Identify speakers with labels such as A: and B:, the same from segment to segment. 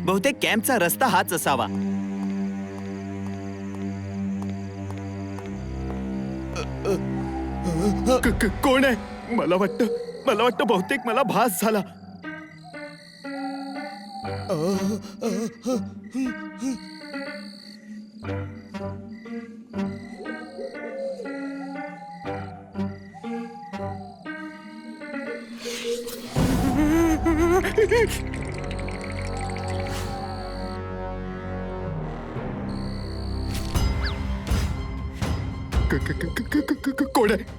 A: बहुतेक कॅम्पचा रस्ता हाच असावा. कोण आहे? मला वाटतं बहुतेक मला भास झाला.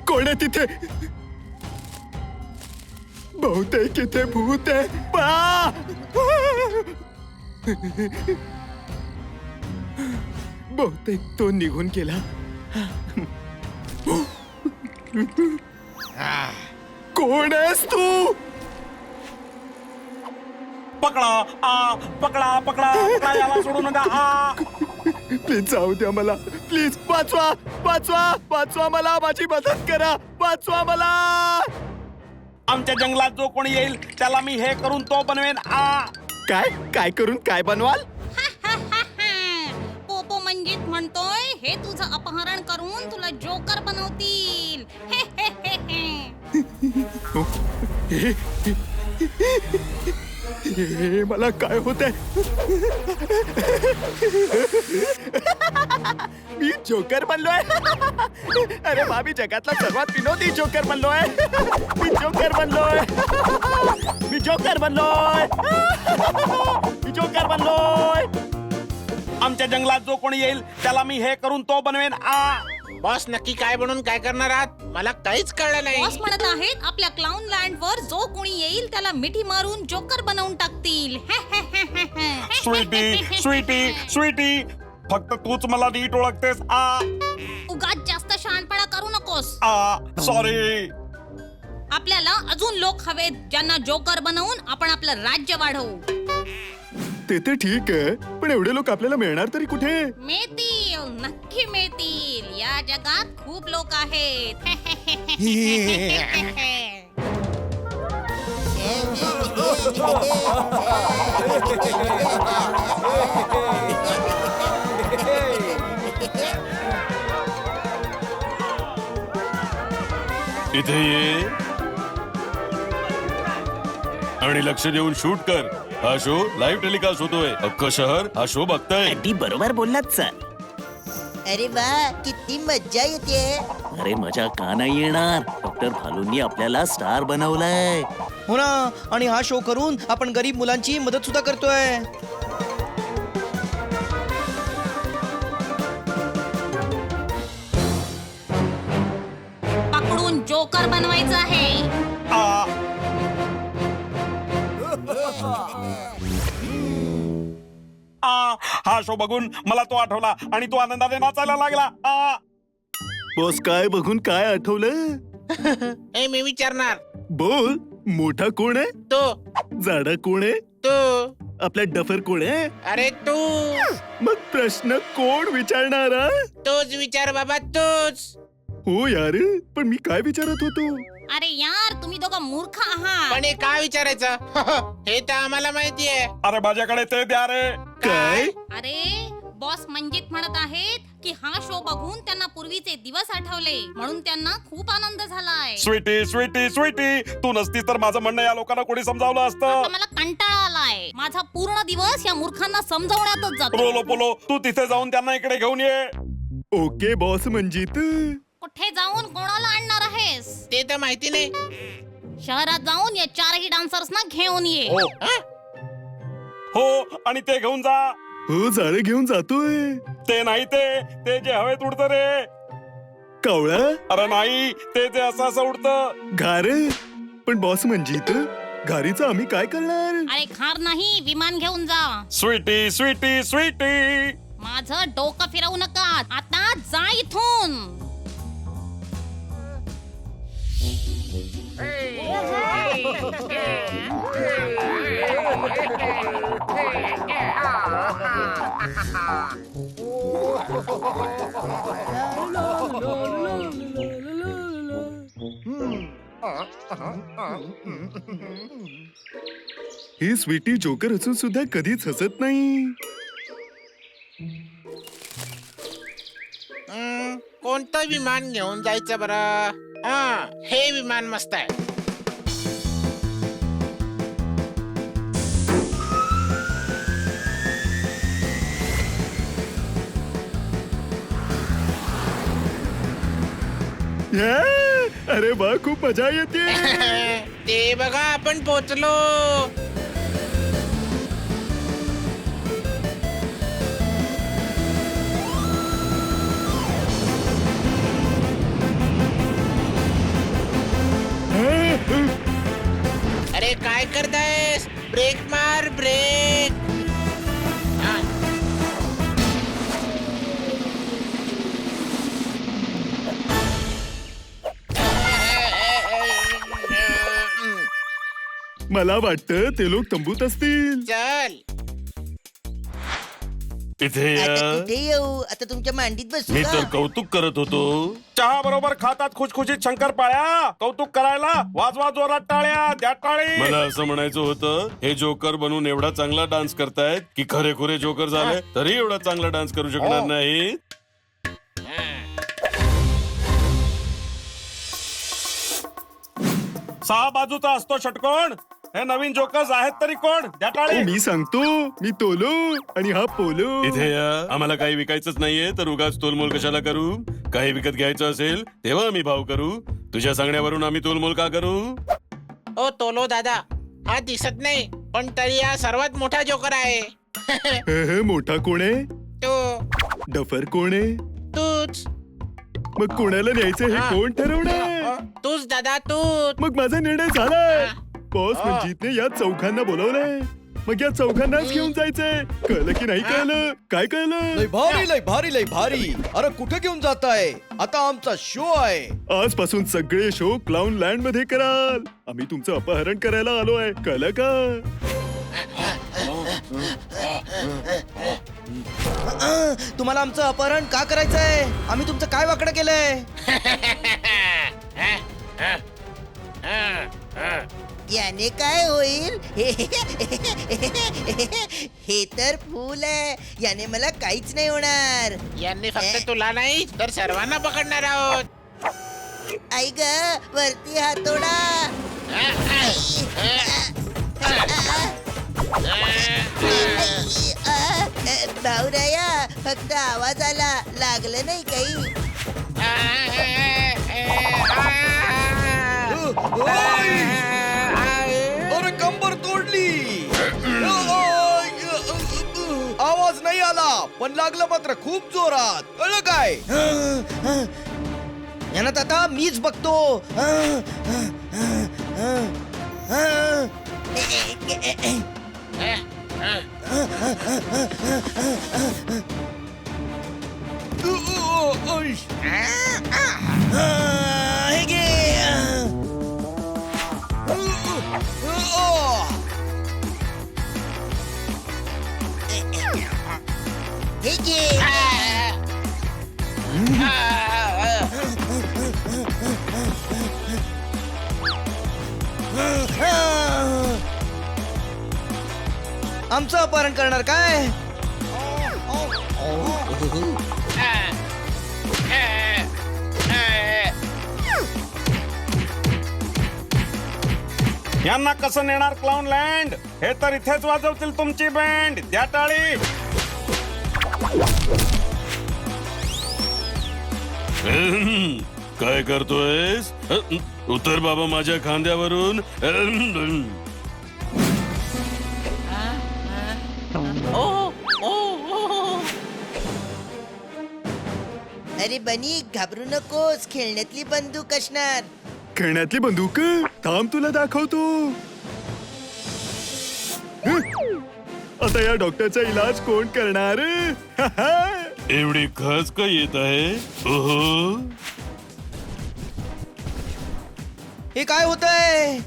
A: कोण आहे तिथे? बहुतेक इथे भूत आहे. बहुतेक तो निघून गेला. कोण आहेस तू?
B: पकडा पकडा पकडा पकडा, याला सोडू नका.
A: प्लीज जाऊ द्या मला. प्लीज वाचवा मला. माझी मदत करा. वाचवा मला.
B: आमच्या जंगलात जो कोणी येईल त्याला मी हे करून तो बनवेन.
A: काय करून काय बनवाल?
C: पोपो मंजित म्हणतोय हे तुझं अपहरण करून तुला जोकर बनवतील.
A: हे मला काय होतंय? मी जोकर बनलोय. अरे वा, मी जगातला सर्वात विनोदी जोकर बनलोय. मी जोकर बनलोय.
B: आमच्या जंगलात जो कोणी येईल त्याला मी हे करून तो बनवेन.
D: बॉस नक्की काय बनून काय करणार आहात? मला काहीच कळलं नाही.
C: बॉस म्हणत आहेत आपल्या क्लाउन लँड वर जो कोणी येईल त्याला मिठी मारून जोकर बनवून टाकतील.
B: स्वीटी फक्त तूच मला नीट ओळखतेस.
C: उगाच जास्त शहाणपणा करू नकोस.
B: सॉरी.
C: आपल्याला अजून लोक हवेत ज्यांना जोकर बनवून आपण आपलं राज्य वाढवू.
A: ते तर ठीक आहे, पण एवढे लोक आपल्याला मिळणार तरी कुठे?
C: मिळतील, नक्की मिळतील. या जगात खूप लोक आहेत.
E: इथे ये आणि लक्ष देऊन शूट कर. हा शो लाईव्ह टेलिकास्ट होतोय. अख्खं शहर हा शो बघताय.
A: अगदी बरोबर बोललात सर.
F: अरे वा, किती मज्जा येते.
A: अरे मजा का नाही येणार? डॉक्टर भालूंनी आपल्याला स्टार बनवलाय.
G: हो ना, आणि हा शो करून आपण गरीब मुलांची मदत सुद्धा करतोय.
C: पकडून जोकर बनवायचं आहे.
B: हा शो बघून मला तो आठवला आणि तो आनंदाने नाचायला लागला.
A: बॉस, काय बघून काय आठवलं?
D: मी विचारणार.
A: बोल. मोठा कोण आहे?
D: तो.
A: जाडा कोण आहे?
D: तो.
A: आपला डफर कोण आहे?
D: अरे तू.
A: मग प्रश्न कोण विचारणार?
D: तोच विचार बाबा, तोच.
A: हो यार, पण मी काय विचारत होतो?
C: अरे यार, तुम्ही दोघं मूर्ख आहात.
D: पण हे काय विचारायचं? हे तर आम्हाला माहितीये.
B: अरे माझ्याकडे ते द्या रे.
A: काय?
C: अरे बॉस मंजित म्हणत आहेत की हा शो बघून त्यांना पूर्वीचे दिवस आठवले म्हणून त्यांना खूप आनंद झालाय.
B: स्वीटी तू नसतीस तर माझं म्हणणं या लोकांना कोणी समजावलं
C: आता
B: असतं.
C: मला कंटाळा आलाय. माझा पूर्ण दिवस या मूर्खांना समजावण्यातच जातो.
B: रोलो पोलो, तू तिथे जाऊन त्यांना इकडे घेऊन ये.
A: Okay boss Manjit.
C: कुठे जाऊन कोणाला आणणार आहेस?
D: ते तर माहिती नाही.
C: शहरात जाऊन या चारही डान्सर्सना घेऊन ये.
B: हो, आणि ते घेऊन जा.
A: हो, जाळे घेऊन जातोय.
B: ते नाही, ते जे हवेत उडतं रे.
A: कावळा?
B: अरे नाही, ते जे असं उडतं.
A: घार? पण बॉस मंजित, घारीचं आम्ही काय करणार?
C: अरे खार नाही, विमान घेऊन जा.
B: स्वीटी
C: माझं डोकं फिरवू नका. आता जा इथून.
A: ही स्वीटी जोकर असून सुद्धा कधीच हसत नाही.
D: कोणतं विमान घेऊन जायचं बरं? हा, हे विमान मस्त आहे.
A: अरे वा, खूप मजा येते.
D: ते बघा, आपण पोचलो. अरे काय करतायस? ब्रेक मार, ब्रेक. हा.
A: मला वाटतं ते लोक तंबूत असतील.
D: चल.
E: इथे
F: आता
E: या.
F: कुठे येऊ? आता तुमच्या मांडीत बसू
E: मी
F: का?
E: तर कौतुक करत होतो.
B: चहा बरोबर खातात खुशखुशीत शंकरपाळ्या. कौतुक करायला वाजवा जोरात टाळ्या, द्या टाळी.
E: मला असं म्हणायचं होतं, हे जोकर बनून एवढा चांगला डान्स करतायत की खरेखुरे जोकर झाले तरी एवढा चांगला डान्स करू शकणार नाही.
B: सहा बाजूचा असतो षटकोन. हे नवीन जोकर्स आहेत तरी कोण? द्या टाळी.
A: मी सांगतो, मी तोलू आणि हा पोलू.
E: इथे या. आम्हाला काही विकायचंच नाहीये तर उगाच तोलमोल कशाला करू? काही विकत घ्यायचं असेल तेव्हा आम्ही भाव करू. तुझ्या सांगण्यावरून आम्ही तोलमोल का करू?
D: ओ तोलो दादा, हा दिसत नाही पण तरी हा सर्वात मोठा जोकर आहे.
A: मोठा कोण आहे?
D: तू.
A: डफर कोण आहे?
D: तूच.
A: मग कोणाला न्यायचं हे कोण ठरवणार?
D: तूच दादा, तूच.
A: मग माझा निर्णय झालाय. बॉस मनजीतने या चौघांना बोलवलंय. मग या चौघांनाच घेऊन जायचंय. कळलं की नाही कळलं? काय कळलं?
G: लय भारी लय भारी लय भारी. अरे कुठे घेऊन जाताय? आता आमचा शो आहे.
A: आजपासून सगळे शो क्लाउन लँड मध्ये कराल. आम्ही तुमचं अपहरण करायला आलोय. कळलं का?
G: तुम्हाला आमचं अपहरण का करायचंय? आम्ही तुमचं काय वाकडं केलंय?
F: याने काय होईल? हे तर फूल आहे. याने मला काहीच नाही होणार.
D: यांनी फक्त तुला नाही तर सर्वांना पकडणार आहोत.
F: आई ग, वरती हातोडा. भाऊराया, फक्त आवाज आला, लागलं नाही काही.
G: अरे कंबर तोडली. आवाज नाही आला पण लागलं मात्र खूप जोरात. कळलं काय? यांना आता मीच बघतो. हे घे.
F: हे घे.
G: आमचं अपहरण करणार काय?
B: यांना कसं नेणार क्लाउन लँड? हे तर इथेच वाजवतील तुमची बँड. द्या टाळी.
E: काय करतोयस? उतर बाबा माझ्या खांद्यावरून.
F: अरे बनी, घाबरू नकोस. खेळण्यातली बंदूक असणार.
A: खेळण्यातली बंदूक? थांब, तुला दाखवतो. आता या डॉक्टरचा इलाज कोण करणार?
E: एवढी खच का येत आहे? ओहो,
G: हे काय होतंय?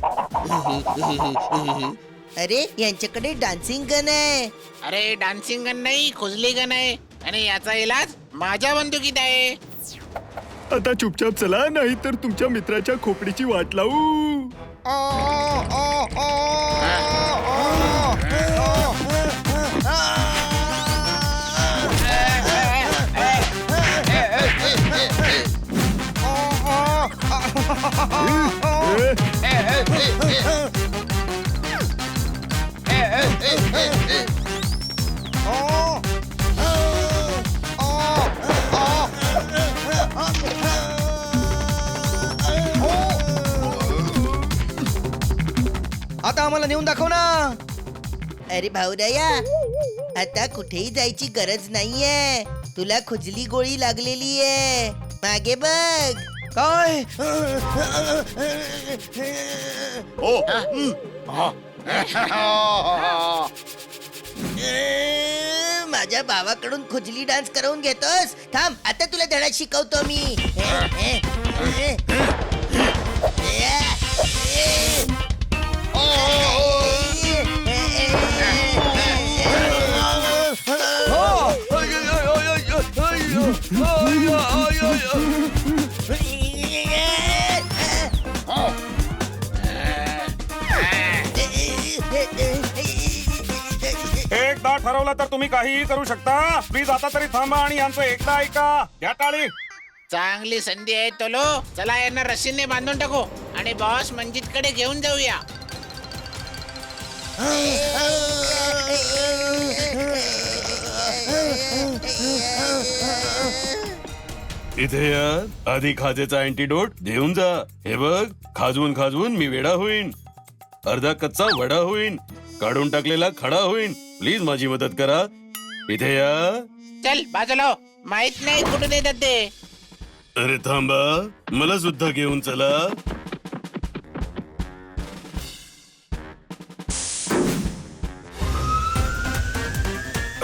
F: अरे यांच्याकडे डान्सिंग गन आहे.
D: अरे डान्सिंग गन नाही, खुजली गन आहे. आणि याचा इलाज माझ्या बंदुकीत आहे.
A: आता चुपचाप चला, नाही तर तुमच्या मित्राच्या खोपडीची वाट लावू.
G: आता आम्हाला नेऊन दाखव ना.
F: अरे भाऊराया, आता कुठेही जायची गरज नाहीये. तुला खुजली गोळी लागलेली आहे. मागे बघ.
G: काय?
F: माझ्या भावाकडून खुजली डान्स करवून घेतोस. थांब, आता तुला धडा शिकवतो मी.
B: एकदा ठरवलं तर तुम्ही काहीही करू शकता. प्लीज आता तरी थांबा आणि यांचं एकदा ऐका. घ्या टाळी.
D: चांगली संधी आहे तोलो. चला यांना रस्सीने बांधून टाकू आणि बॉस मंजित कडे घेऊन जाऊया.
E: इथे या. आधी खाजेचा अँटीडोट देऊन जा. हे बघ, खाजवून खाजवून मी वेडा होईन. अर्धा कच्चा वडा होईन. काढून टाकलेला खडा होईन. प्लीज माझी मदत करा. इथे या.
D: चल बाजूला हो. माहित नाही कुठून येतात ते.
E: अरे थांबा, मला सुद्धा घेऊन चला.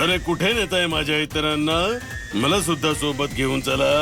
E: अरे कुठे नेताय माझ्या इतरांना? मला सुद्धा सोबत घेऊन चला.